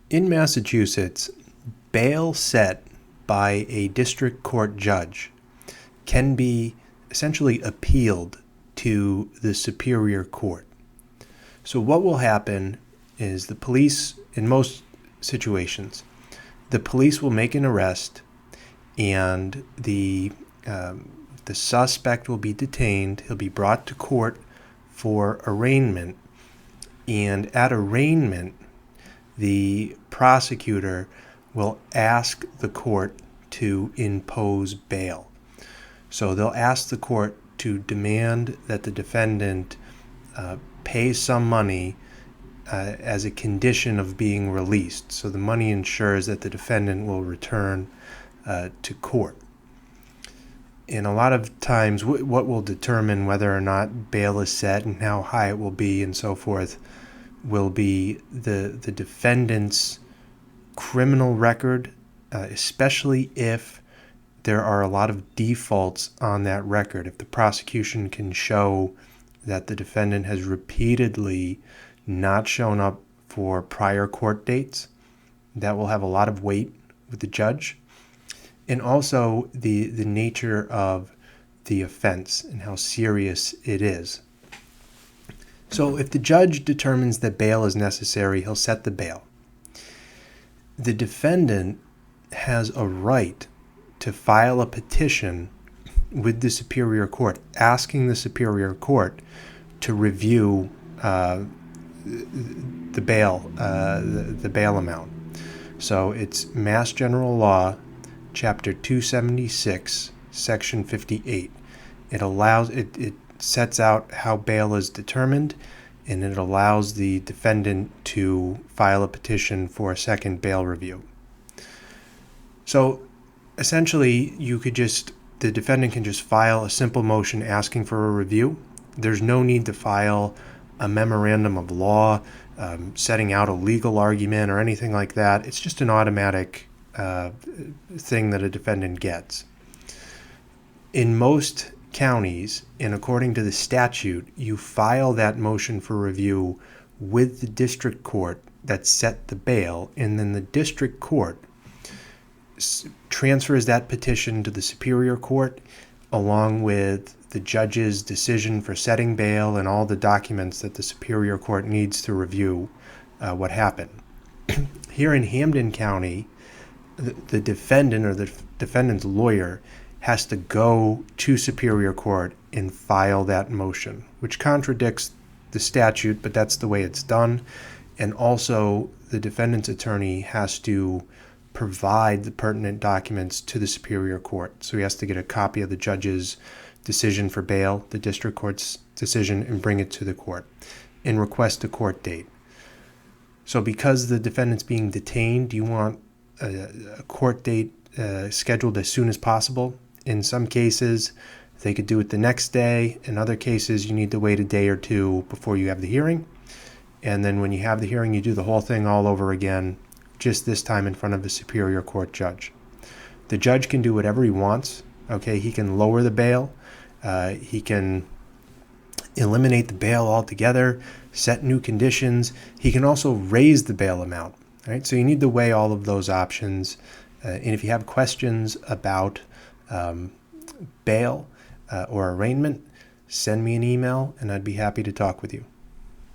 In Massachusetts, bail set by a district court judge can be essentially appealed to the Superior Court. So what will happen is the police, in most situations, the police will make an arrest and the suspect will be detained. He'll be brought to court for arraignment, and at arraignment, the prosecutor will ask the court to impose bail. So they'll ask the court to demand that the defendant pay some money as a condition of being released. So the money ensures that the defendant will return to court. And a lot of times what will determine whether or not bail is set and how high it will be and so forth will be the defendant's criminal record, especially if there are a lot of defaults on that record. If the prosecution can show that the defendant has repeatedly not shown up for prior court dates, that will have a lot of weight with the judge. And also the nature of the offense and how serious it is. So if the judge determines that bail is necessary, he'll set the bail. The defendant has a right to file a petition with the Superior Court, asking the Superior Court to review the bail amount. So it's Mass General Law, Chapter 276, Section 58. It sets out how bail is determined, and it allows the defendant to file a petition for a second bail review. So essentially, the defendant can just file a simple motion asking for a review. There's no need to file a memorandum of law, setting out a legal argument or anything like that. It's just an automatic thing that a defendant gets. In most counties, and according to the statute, you file that motion for review with the district court that set the bail, and then the district court transfers that petition to the Superior Court along with the judge's decision for setting bail and all the documents that the Superior Court needs to review what happened. Here in Hampden County, the defendant or the defendant's lawyer has to go to Superior Court and file that motion, which contradicts the statute, but that's the way it's done. And also, the defendant's attorney has to provide the pertinent documents to the Superior Court. So he has to get a copy of the judge's decision for bail, the district court's decision, and bring it to the court and request a court date. So because the defendant's being detained, you want a court date scheduled as soon as possible. In some cases, they could do it the next day. In other cases, you need to wait a day or two before you have the hearing. And then when you have the hearing, you do the whole thing all over again, just this time in front of the Superior Court judge. The judge can do whatever he wants. Okay, he can lower the bail. He can eliminate the bail altogether, set new conditions. He can also raise the bail amount. Right? So you need to weigh all of those options. And if you have questions about bail or arraignment, send me an email and I'd be happy to talk with you.